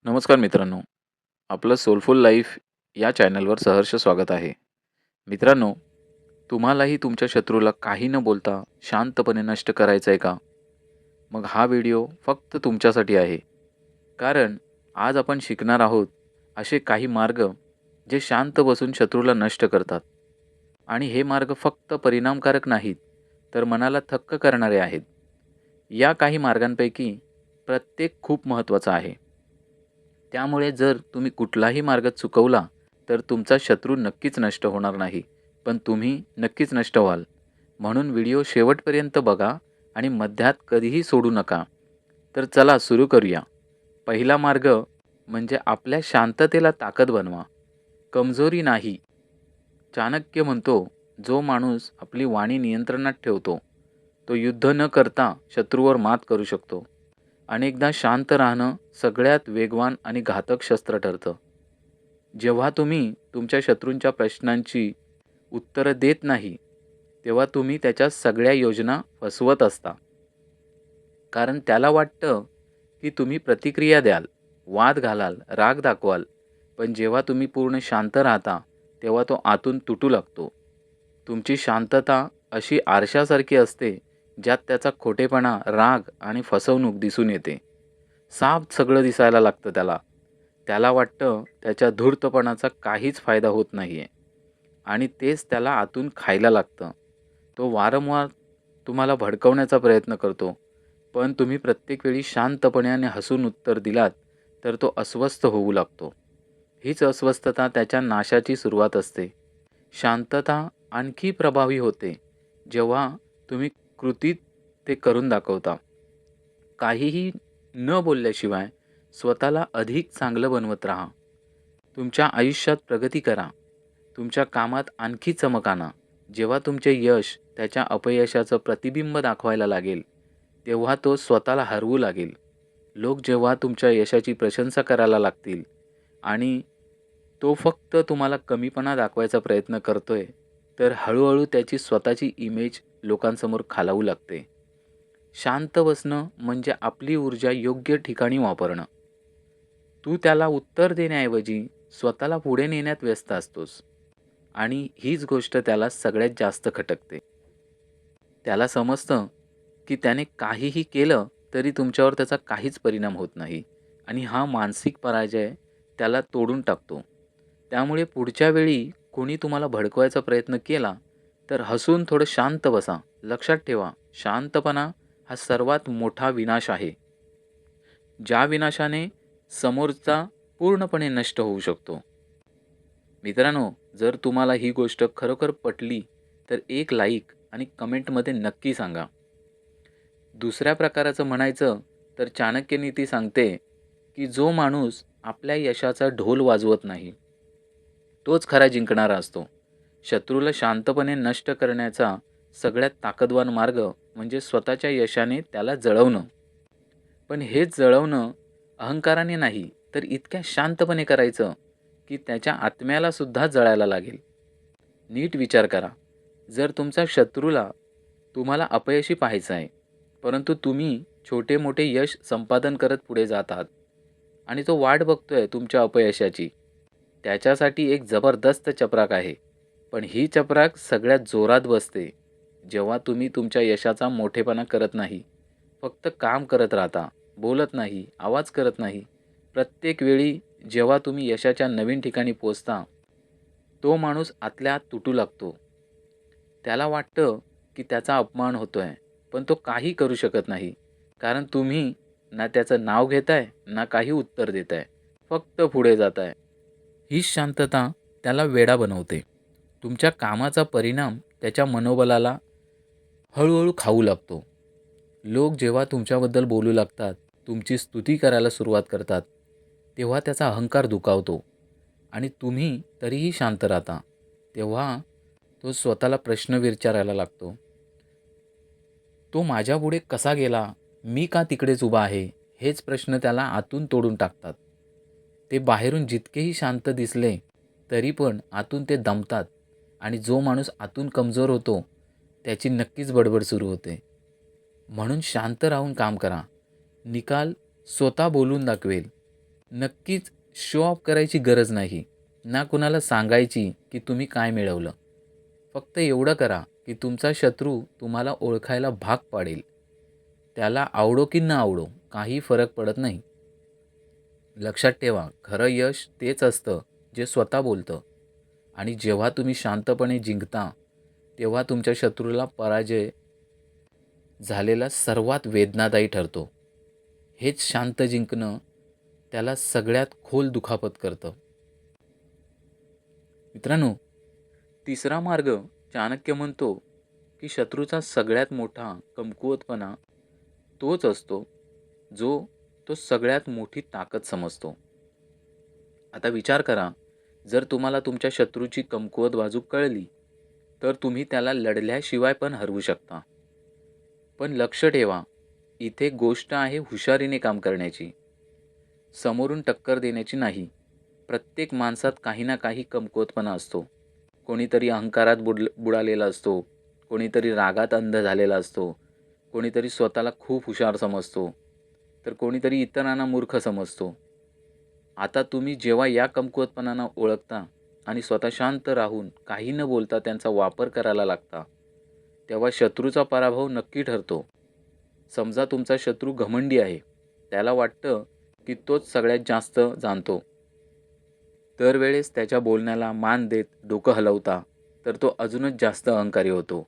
नमस्कार मित्रांनो, आपलं सोलफुल लाईफ या चॅनलवर सहर्ष स्वागत आहे. मित्रांनो, तुम्हालाही तुमच्या शत्रूला काही न बोलता शांतपणे नष्ट करायचं आहे का? मग हा व्हिडिओ फक्त तुमच्यासाठी आहे. कारण आज आपण शिकणार आहोत असे काही मार्ग जे शांत बसून शत्रूला नष्ट करतात. आणि हे मार्ग फक्त परिणामकारक नाहीत, तर मनाला थक्क करणारे आहेत. या काही मार्गांपैकी प्रत्येक खूप महत्त्वाचा आहे. त्यामुळे जर तुम्ही कुठलाही मार्ग चुकवला, तर तुमचा शत्रू नक्कीच नष्ट होणार नाही, पण तुम्ही नक्कीच नष्ट व्हाल. म्हणून व्हिडिओ शेवटपर्यंत बघा आणि मध्यात कधीही सोडू नका. तर चला सुरू करूया. पहिला मार्ग म्हणजे आपल्या शांततेला ताकद बनवा. कमजोरी नाही. चाणक्य म्हणतो, जो माणूस आपली वाणी नियंत्रणात ठेवतो, तो युद्ध न करता शत्रूवर मात करू शकतो. अनेकदा शांत राहणं सगळ्यात वेगवान आणि घातक शस्त्र ठरतं. जेव्हा तुम्ही तुमच्या शत्रूंच्या प्रश्नांची उत्तरं देत नाही, तेव्हा तुम्ही त्याच्या सगळ्या योजना फसवत असता. कारण त्याला वाटतं, की तुम्ही प्रतिक्रिया द्याल, वाद घालाल, राग दाखवाल. पण जेव्हा तुम्ही पूर्ण शांत राहता, तेव्हा तो आतून तुटू लागतो. तुमची शांतता अशी आरशासारखी असते, ज्यात त्याचा खोटेपणा, राग आणि फसवणूक दिसून येते. साफ सगळं दिसायला लागतं त्याला. त्याला वाटतं त्याच्या धूर्तपणाचा काहीच फायदा होत नाहीये आणि तेच त्याला आतून खायला लागतं. तो वारंवार तुम्हाला भडकवण्याचा प्रयत्न करतो, पण तुम्ही प्रत्येक वेळी शांतपणे आणि हसून उत्तर दिलात, तर तो अस्वस्थ होऊ लागतो. हीच अस्वस्थता त्याच्या नाशाची सुरुवात असते. शांतता आणखी प्रभावी होते, जेव्हा तुम्ही कृतीत ते करून दाखवता. काहीही न बोलल्याशिवाय स्वतःला अधिक चांगलं बनवत राहा. तुमच्या आयुष्यात प्रगती करा. तुमच्या कामात आणखी चमक आणा. जेव्हा तुमचे यश त्याच्या अपयशाचं प्रतिबिंब दाखवायला लागेल, तेव्हा तो स्वतःला हरवू लागेल. लोक जेव्हा तुमच्या यशाची प्रशंसा करायला लागतील आणि तो फक्त तुम्हाला कमीपणा दाखवायचा प्रयत्न करतोय, तर हळू त्याची स्वतःची इमेज लोकांसमोर खालावू लागते. शांत बसणं म्हणजे आपली ऊर्जा योग्य ठिकाणी वापरणं. तू त्याला उत्तर देण्याऐवजी स्वतःला पुढे नेण्यात व्यस्त असतोस आणि हीच गोष्ट त्याला सगळ्यात जास्त खटकते. त्याला समजतं की त्याने काहीही केलं तरी तुमच्यावर त्याचा काहीच परिणाम होत नाही आणि हा मानसिक पराजय त्याला तोडून टाकतो. त्यामुळे पुढच्या वेळी कोणी तुम्हाला भडकवायचा प्रयत्न केला तर हसून थोडं शांत बसा. लक्षात ठेवा, शांतपणा हा सर्वात मोठा विनाश आहे. ज्या विनाशाने समोरचा पूर्णपणे नष्ट होऊ शकतो. मित्रांनो, जर तुम्हाला ही गोष्ट खरोखर पटली तर एक लाईक आणि कमेंटमध्ये नक्की सांगा. दुसऱ्या प्रकाराचं म्हणायचं तर चाणक्य नीती सांगते, की जो माणूस आपल्या यशाचा ढोल वाजवत नाही, तोच खरा जिंकणारा असतो. शत्रूला शांतपणे नष्ट करण्याचा सगळ्यात ताकदवान मार्ग म्हणजे स्वतःच्या यशाने त्याला जळवणं. पण हेच जळवणं अहंकाराने नाही, तर इतक्या शांतपणे करायचं, की त्याच्या आत्म्याला सुद्धा जळायला लागेल. नीट विचार करा. जर तुमचा शत्रूला तुम्हाला अपयशी पाहायचं आहे, परंतु तुम्ही छोटे-मोठे यश संपादन करत पुढे जात आहात आणि तो वाट बघतोय तुमच्या अपयशाची. त्याच्यासाठी एक जबरदस्त चपराक आहे. पण ही चपराक सगळ्यात जोरात बसते, जेव्हा तुम्ही तुमच्या यशाचा मोठेपणा करत नाही. फक्त काम करत राहता, बोलत नाही, आवाज करत नाही. प्रत्येक वेळी जेव्हा तुम्ही यशाच्या नवीन ठिकाणी पोहोचता, तो माणूस आतल्या आत तुटू लागतो. त्याला वाटतं, की त्याचा अपमान होतोय, पण तो काही करू शकत नाही. कारण तुम्ही ना त्याचं नाव घेताय, ना काही उत्तर देताय. फक्त पुढे जाताय. हीच शांतता त्याला वेडा बनवते. तुमच्या कामाचा परिणाम त्याच्या मनोबलाला हळू खाऊ लागतो. लोक जेव्हा तुमच्याबद्दल बोलू लागतात, तुमची स्तुती करायला सुरुवात करतात, तेव्हा त्याचा अहंकार दुखावतो आणि तुम्ही तरीही शांत राहता. तेव्हा तो स्वतःला प्रश्न विचारायला लागतो. तो माझ्यापुढे कसा गेला? मी का तिकडेच उभा आहे? हेच प्रश्न त्याला आतून तोडून टाकतात. ते बाहेरून जितकेही शांत दिसले, तरी पण आतून ते दमतात आणि जो माणूस आतून कमजोर होतो, त्याची नक्कीच बडबड सुरू होते. म्हणून शांत राहून काम करा. निकाल स्वतः बोलून दाखवेल. नक्कीच शो ऑफ करायची गरज नाही. ना कुणाला सांगायची की तुम्ही काय मिळवलं. फक्त एवढं करा की तुमचा शत्रू तुम्हाला ओळखायला भाग पाडेल. त्याला आवडो की न आवडो काही फरक पडत नाही. लक्षात ठेवा, खरं यश तेच असतं जे स्वतः बोलतं आणि जेव्हा तुम्ही शांतपणे जिंकता, तेव्हा तुमच्या शत्रूला पराजय झालेला सर्वात वेदनादायी ठरतो. हेच शांत जिंकणं त्याला सगळ्यात खोल दुखापत करतं. मित्रांनो, तिसरा मार्ग चाणक्य म्हणतो, की शत्रूचा सगळ्यात मोठा कमकुवतपणा तोच असतो, जो तो सगळ्यात मोठी ताकद समजतो. आता विचार करा, जर तुम्हाला तुमच्या शत्रूची कमकुवत बाजू कळली, तर तुम्ही त्याला लढल्याशिवाय पण हरवू शकता. पण लक्ष ठेवा, इथे गोष्ट आहे हुशारीने काम करण्याची, समोरून टक्कर देण्याची नाही. प्रत्येक माणसात काही ना काही कमकुवतपणा असतो. कोणीतरी अहंकारात बुडालेला असतो, कोणीतरी रागात अंध झालेला असतो, कोणीतरी स्वतःला खूप हुशार समजतो, तर कोणीतरी इतरांना मूर्ख समजतो. आता तुम्ही जेव्हा या कमकुवतपणांना ओळखता आणि स्वतः शांत राहून काही न बोलता त्यांचा वापर करायला लागता, तेव्हा शत्रूचा पराभव नक्की ठरतो. समजा तुमचा शत्रू घमंडी आहे. त्याला वाटतं की तोच सगळ्यात जास्त जाणतो. दरवेळेस त्याच्या बोलण्याला मान देत डोकं हलवता, तर तो अजूनच जास्त अहंकारी होतो.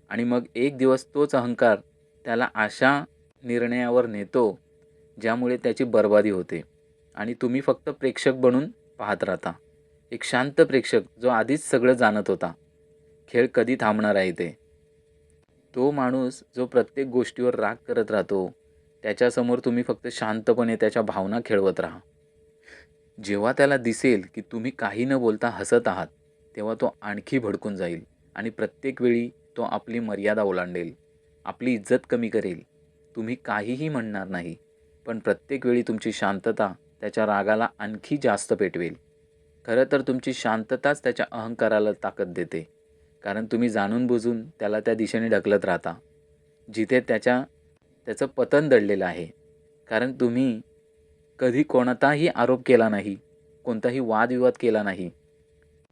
आणि मग एक दिवस तोच अहंकार त्याला अशा निर्णयावर नेतो, ज्यामुळे त्याची बरबादी होते आणि तुम्ही फक्त प्रेक्षक बनून पाहत राहता. एक शांत प्रेक्षक जो आधीच सगळं जाणत होता. खेळ कधी थांबणार आहे ते. तो माणूस जो प्रत्येक गोष्टीवर राग करत राहतो, त्याच्यासमोर तुम्ही फक्त शांतपणे त्याच्या भावना खेळवत राहा. जेव्हा त्याला दिसेल की तुम्ही काही न बोलता हसत आहात, तेव्हा तो आणखी भडकून जाईल आणि प्रत्येक वेळी तो आपली मर्यादा ओलांडेल, आपली इज्जत कमी करेल. तुम्ही काहीही म्हणणार नाही, पण प्रत्येक वेळी तुमची शांतता त्याच्या रागाला आणखी जास्त पेटवेल. खरं तर तुमची शांतताच त्याच्या अहंकाराला ताकद देते, कारण तुम्ही जाणून-बुजून त्याला त्या दिशेने ढकलत राहता, जिथे त्याचं पतन दडलेलं आहे. कारण तुम्ही कधी कोणताही आरोप केला नाही, कोणताही वादविवाद केला नाही.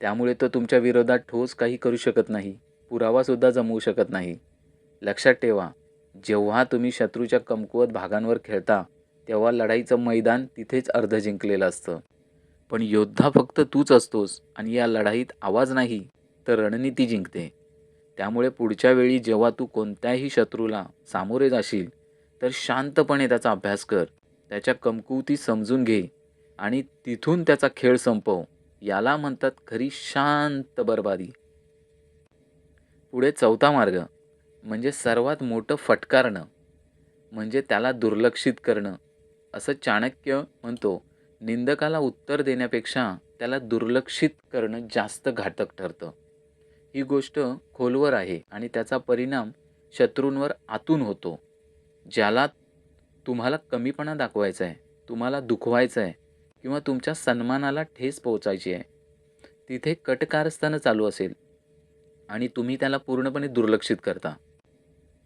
त्यामुळे तो तुमच्या विरोधात ठोस काही करू शकत नाही, पुरावासुद्धा जमवू शकत नाही. लक्षात ठेवा, जेव्हा तुम्ही शत्रूच्या कमकुवत भागांवर खेळता, तेव्हा लढाईचं मैदान तिथेच अर्ध जिंकलेलं असतं. पण योद्धा फक्त तूच असतोस आणि या लढाईत आवाज नाही, तर रणनीती जिंकते. त्यामुळे पुढच्या वेळी जेव्हा तू कोणत्याही शत्रूला सामोरे जाशील, तर शांतपणे त्याचा अभ्यास कर. त्याच्या कमकुवती समजून घे आणि तिथून त्याचा खेळ संपव. याला म्हणतात खरी शांत बरबादी. पुढे चौथा मार्ग म्हणजे सर्वात मोठं फटकारणं, म्हणजे त्याला दुर्लक्षित करणं. असं चाणक्य म्हणतो, निंदकाला उत्तर देण्यापेक्षा त्याला दुर्लक्षित करणं जास्त घातक ठरतं. ही गोष्ट खोलवर आहे आणि त्याचा परिणाम शत्रूंवर आतून होतो. ज्याला तुम्हाला कमीपणा दाखवायचा आहे, तुम्हाला दुखवायचं आहे किंवा तुमच्या सन्मानाला ठेच पोहोचायची आहे, तिथे कटकारस्थानं चालू असेल आणि तुम्ही त्याला पूर्णपणे दुर्लक्षित करता,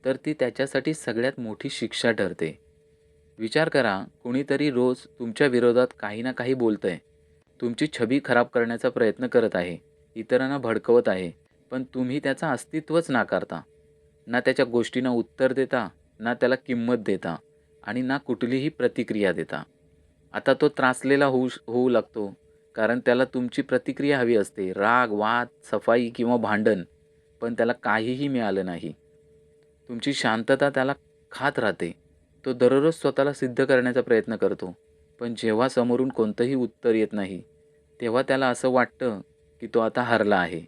तर ती त्याच्यासाठी सगळ्यात मोठी शिक्षा ठरते. विचार करा, कुणीतरी रोज तुमच्या विरोधात काही ना काही बोलतंय, तुमची छबी खराब करण्याचा प्रयत्न करत आहे, इतरांना भडकवत आहे, पण तुम्ही त्याचं अस्तित्वच नाकारता. ना त्याच्या गोष्टींना उत्तर देता, ना त्याला किंमत देता आणि ना कुठलीही प्रतिक्रिया देता. आता तो त्रासलेला होऊ लागतो, कारण त्याला तुमची प्रतिक्रिया हवी असते. राग, वाद, सफाई किंवा भांडण, पण त्याला काहीही मिळालं नाही. तुमची शांतता त्याला खात राहते. तो दररोज स्वतःला सिद्ध करण्याचा प्रयत्न करतो. पण जेव्हा समोरून कोणतंही उत्तर येत नाही, तेव्हा त्याला असं वाटतं, की तो आता हरला आहे.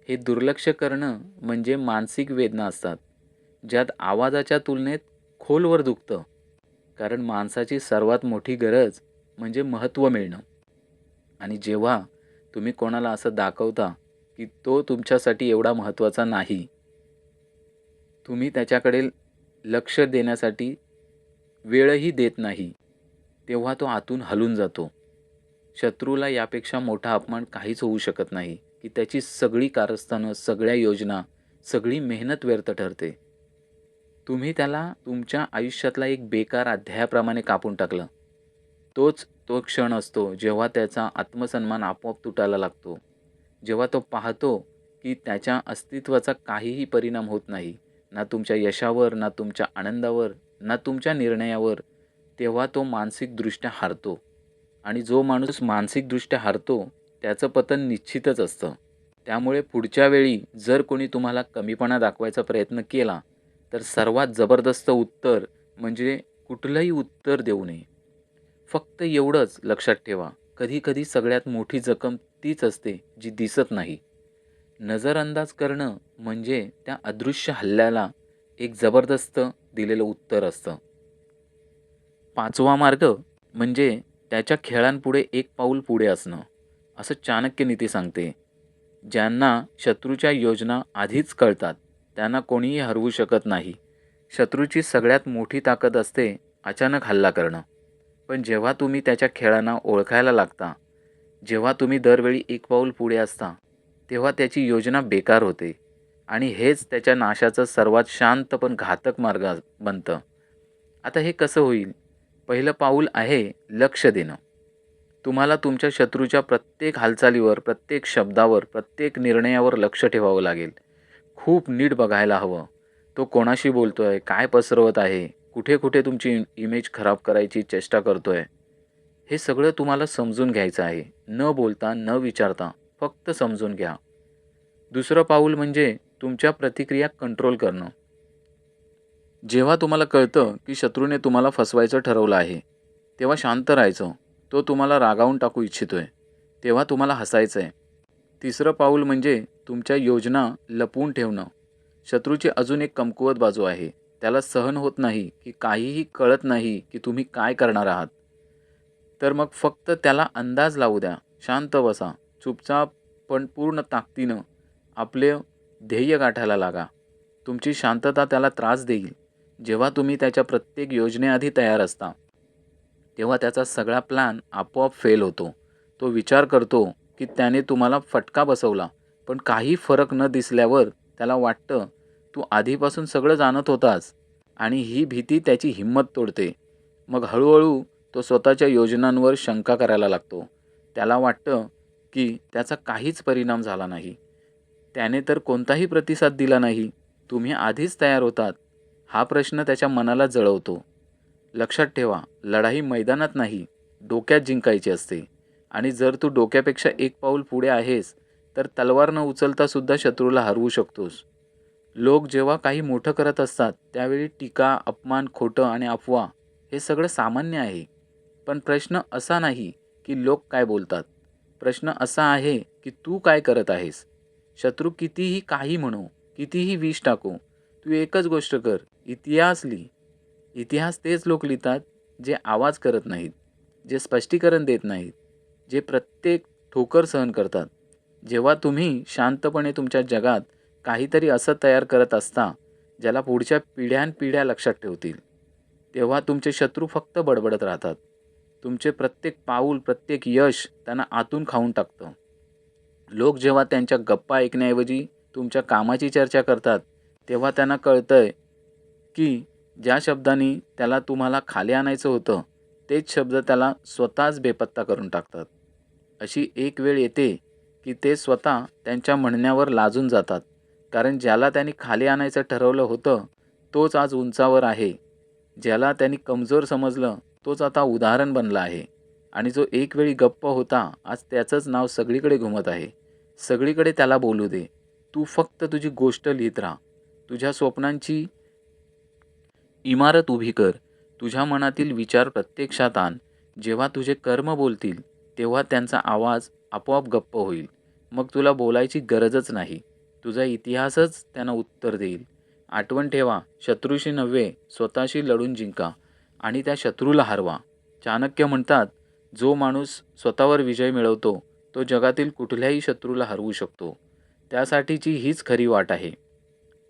हे दुर्लक्ष करणं म्हणजे मानसिक वेदना असतात, ज्यात आवाजाच्या तुलनेत खोलवर दुखतं. कारण माणसाची सर्वात मोठी गरज म्हणजे महत्त्व मिळणं. आणि जेव्हा तुम्ही कोणाला असं दाखवता, की तो तुमच्यासाठी एवढा महत्त्वाचा नाही, तुम्ही त्याच्याकडे लक्ष देण्यासाठी वेळही देत नाही, तेव्हा तो आतून हलून जातो. शत्रूला यापेक्षा मोठा अपमान काहीच होऊ शकत नाही, की त्याची सगळी कारस्थानं, सगळ्या योजना, सगळी मेहनत व्यर्थ ठरते. तुम्ही त्याला तुमच्या आयुष्यातला एक बेकार अध्यायाप्रमाणे कापून टाकलं. तोच तो क्षण असतो जेव्हा त्याचा आत्मसन्मान आपोआप तुटायला लागतो. जेव्हा तो पाहतो की त्याच्या अस्तित्वाचा काहीही परिणाम होत नाही. ना तुमच्या यशावर, ना तुमच्या आनंदावर, ना तुमच्या निर्णयावर. तेव्हा तो मानसिकदृष्ट्या हारतो. आणि जो माणूस मानसिकदृष्ट्या हारतो, त्याचं पतन निश्चितच असतं. त्यामुळे पुढच्या वेळी जर कोणी तुम्हाला कमीपणा दाखवायचा प्रयत्न केला, तर सर्वात जबरदस्त उत्तर म्हणजे कुठलंही उत्तर देऊ नये. फक्त एवढंच लक्षात ठेवा, कधी-कधी सगळ्यात मोठी जखम तीच असते, जी दिसत नाही. नजरअंदाज करणं म्हणजे त्या अदृश्य हल्ल्याला एक जबरदस्त दिलेलं उत्तर असतं. 5वा मार्ग म्हणजे त्याच्या खेळांपुढे एक पाऊल पुढे असणं, असं चाणक्य नीती सांगते. ज्यांना शत्रूच्या योजना आधीच कळतात, त्यांना कोणीही हरवू शकत नाही. शत्रूची सगळ्यात मोठी ताकद असते अचानक हल्ला करणं. पण जेव्हा तुम्ही त्याच्या खेळांना ओळखायला लागता, जेव्हा तुम्ही दरवेळी एक पाऊल पुढे असता, तेव्हा त्याची योजना बेकार होते आणि हेच त्याच्या नाशाचं सर्वात शांत पण घातक मार्ग बनतं. आता हे कसं होईल? पहिलं पाऊल आहे लक्ष देणं. तुम्हाला तुमच्या शत्रूच्या प्रत्येक हालचालीवर, प्रत्येक शब्दावर, प्रत्येक निर्णयावर लक्ष ठेवावं लागेल. खूप नीट बघायला हवं. तो कोणाशी बोलतोय? काय पसरवत आहे? कुठे-कुठे तुमची इमेज खराब करायची चेष्टा करतोय? हे सगळं तुम्हाला समजून घ्यायचं आहे. न बोलता, न विचारता फक्त समजून घ्या. दुसरं पाऊल म्हणजे तुमच्या प्रतिक्रिया कंट्रोल करणं. जेव्हा तुम्हाला कळतं की शत्रूने तुम्हाला फसवायचं ठरवलं आहे, तेव्हा शांत राहायचं. तो तुम्हाला रागावून टाकू इच्छितोय, तेव्हा तुम्हाला हसायचं आहे. तिसरं पाऊल म्हणजे तुमच्या योजना लपवून ठेवणं. शत्रूची अजून एक कमकुवत बाजू आहे. त्याला सहन होत नाही की काहीही कळत नाही की तुम्ही काय करणार आहात. तर मग फक्त त्याला अंदाज लावू द्या. शांत बसा. चुपचाप पण पूर्ण ताकदीनं आपले ध्येय गाठायला लागा. तुमची शांतता त्याला त्रास देईल. जेव्हा तुम्ही त्याच्या प्रत्येक योजनेआधी तयार असता, तेव्हा त्याचा सगळा प्लॅन आपोआप फेल होतो. तो विचार करतो की त्याने तुम्हाला फटका बसवला, पण काही फरक न दिसल्यावर त्याला वाटतं, तू आधीपासून सगळं जाणत होतास आणि ही भीती त्याची हिंमत तोडते. मग हळू तो स्वतःच्या योजनांवर शंका करायला लागतो. त्याला वाटतं की त्याचा काहीच परिणाम झाला नाही. त्याने तर कोणताही प्रतिसाद दिला नाही. तुम्ही आधीच तयार होतात. हा प्रश्न त्याच्या मनाला जळवतो. लक्षात ठेवा, लढाई मैदानात नाही, डोक्यात जिंकायची असते. आणि जर तू डोक्यापेक्षा एक पाऊल पुढे आहेस, तर तलवार न उचलता सुद्धा शत्रूला हरवू शकतोस. लोक जेव्हा काही मोठं करत असतात, त्यावेळी टीका, अपमान, खोटं आणि अफवा हे सगळं सामान्य आहे. पण प्रश्न असा नाही की लोक काय बोलतात. प्रश्न असा आहे की तू काय करत आहेस. शत्रू कितीही काही म्हणो, कितीही विष टाको, तू एकच गोष्ट कर, इतिहास लिही. इतिहास तेच लोक लिहितात जे आवाज करत नाहीत, जे स्पष्टीकरण देत नाहीत, जे प्रत्येक ठोकर सहन करतात. जेव्हा तुम्ही शांतपणे तुमच्या जगात काहीतरी असं तयार करत असता, ज्याला पुढच्या पिढ्यानपिढ्या लक्षात ठेवतील, तेव्हा तुमचे शत्रू फक्त बडबडत राहतात. तुमचे प्रत्येक पाऊल, प्रत्येक यश त्यांना आतून खाऊन टाकतं. लोक जेव्हा त्यांच्या गप्पा ऐकण्याऐवजी तुमच्या कामाची चर्चा करतात, तेव्हा त्यांना कळतंय की ज्या शब्दांनी त्याला तुम्हाला खाली आणायचं होतं, तेच शब्द त्याला स्वतःच बेपत्ता करून टाकतात. अशी एक वेळ येते की ते स्वतः त्यांच्या म्हणण्यावर लाजून जातात. कारण ज्याला त्यांनी खाली आणायचं ठरवलं होतं, तोच आज उंचावर आहे. ज्याला त्यांनी कमजोर समजलं, तोच आता उदाहरण बनला आहे. आणि जो एक वेळी गप्प होता, आज त्याचंच नाव सगळीकडे घुमत आहे. सगळीकडे त्याला बोलू दे. तू फक्त तुझी गोष्ट लिहित राहा. तुझ्या स्वप्नांची इमारत उभी कर. तुझ्या मनातील विचार प्रत्यक्षात आण. जेव्हा तुझे कर्म बोलतील, तेव्हा त्यांचा आवाज आपोआप गप्प होईल. मग तुला बोलायची गरजच नाही. तुझा इतिहासच त्यांना उत्तर देईल. आठवण ठेवा, शत्रूशी नव्हे, स्वतःशी लढून जिंका आणि त्या शत्रूला हरवा. चाणक्य म्हणतात, जो माणूस स्वतःवर विजय मिळवतो, तो जगातील कुठल्याही शत्रूला हरवू शकतो. त्यासाठीची हीच खरी वाट आहे.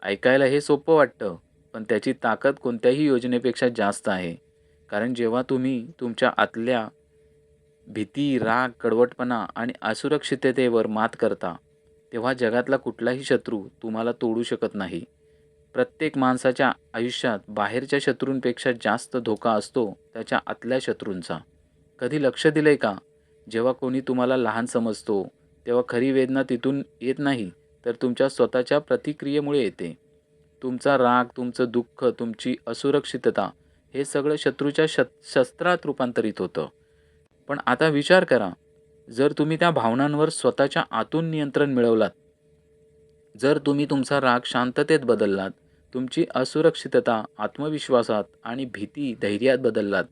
ऐकायला हे सोपं वाटतं, पण त्याची ताकद कोणत्याही योजनेपेक्षा जास्त आहे. कारण जेव्हा तुम्ही तुमच्या आतल्या भीती, राग, कडवटपणा आणि असुरक्षिततेवर मात करता, तेव्हा जगातला कुठलाही शत्रू तुम्हाला तोडू शकत नाही. प्रत्येक माणसाच्या आयुष्यात बाहेरच्या शत्रूंपेक्षा जास्त धोका असतो त्याच्या आतल्या शत्रूंचा. कधी लक्ष दिलंय का? जेव्हा कोणी तुम्हाला लहान समजतो, तेव्हा खरी वेदना तिथून येत नाही, तर तुमच्या स्वतःच्या प्रतिक्रियेमुळे येते. तुमचा राग, तुमचं दुःख, तुमची असुरक्षितता हे सगळं शत्रूच्या शस्त्रात रूपांतरित होतं. पण आता विचार करा, जर तुम्ही त्या भावनांवर स्वतःच्या आतून नियंत्रण मिळवलात, जर तुम्ही तुमचा राग शांततेत बदललात, तुमची असुरक्षितता आत्मविश्वासात आणि भीती धैर्यात बदललात,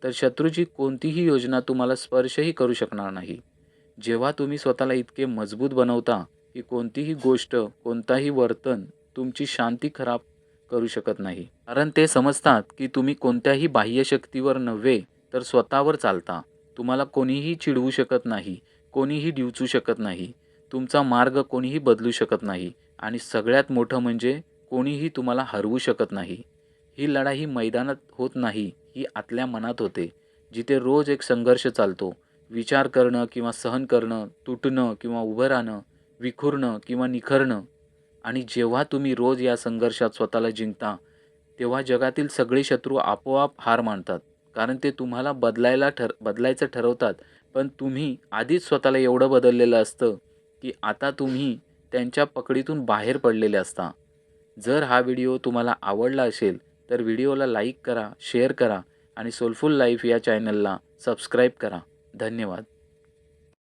तर शत्रूची कोणतीही योजना तुम्हाला स्पर्शही करू शकणार नाही. जेव्हा तुम्ही स्वतःला इतके मजबूत बनवता, की कोणतीही गोष्ट, कोणताही वर्तन तुमची शांती खराब करू शकत नाही. कारण ते समजतात, की तुम्ही कोणत्याही बाह्य शक्तीवर नव्हे, तर स्वतःवर चालता. तुम्हाला कोणीही चिडवू शकत नाही, कोणीही डिवचू शकत नाही. तुमचा मार्ग कोणीही बदलू शकत नाही आणि सगळ्यात मोठं म्हणजे कोणीही तुम्हाला हरवू शकत नाही. ही लढाई मैदानात होत नाही, ही आतल्या मनात होते, जिथे रोज एक संघर्ष चालतो. विचार करणं किंवा सहन करणं, तुटणं किंवा उभं राहणं, विखुरणं किंवा निखरणं. आणि जेव्हा तुम्ही रोज या संघर्षात स्वतःला जिंकता, तेव्हा जगातील सगळे शत्रू आपोआप हार मानतात. कारण ते तुम्हाला बदलायचं ठरवतात. पण तुम्ही आधीच स्वतःला एवढं बदललेलं असतं, की आता तुम्ही त्यांच्या पकडीतून बाहेर पडलेले असता. जर हा व्हिडिओ तुम्हाला आवडला असेल, तर व्हिडिओला लाईक करा, शेअर करा आणि सोलफुल लाईफ या चॅनलला सबस्क्राईब करा. धन्यवाद.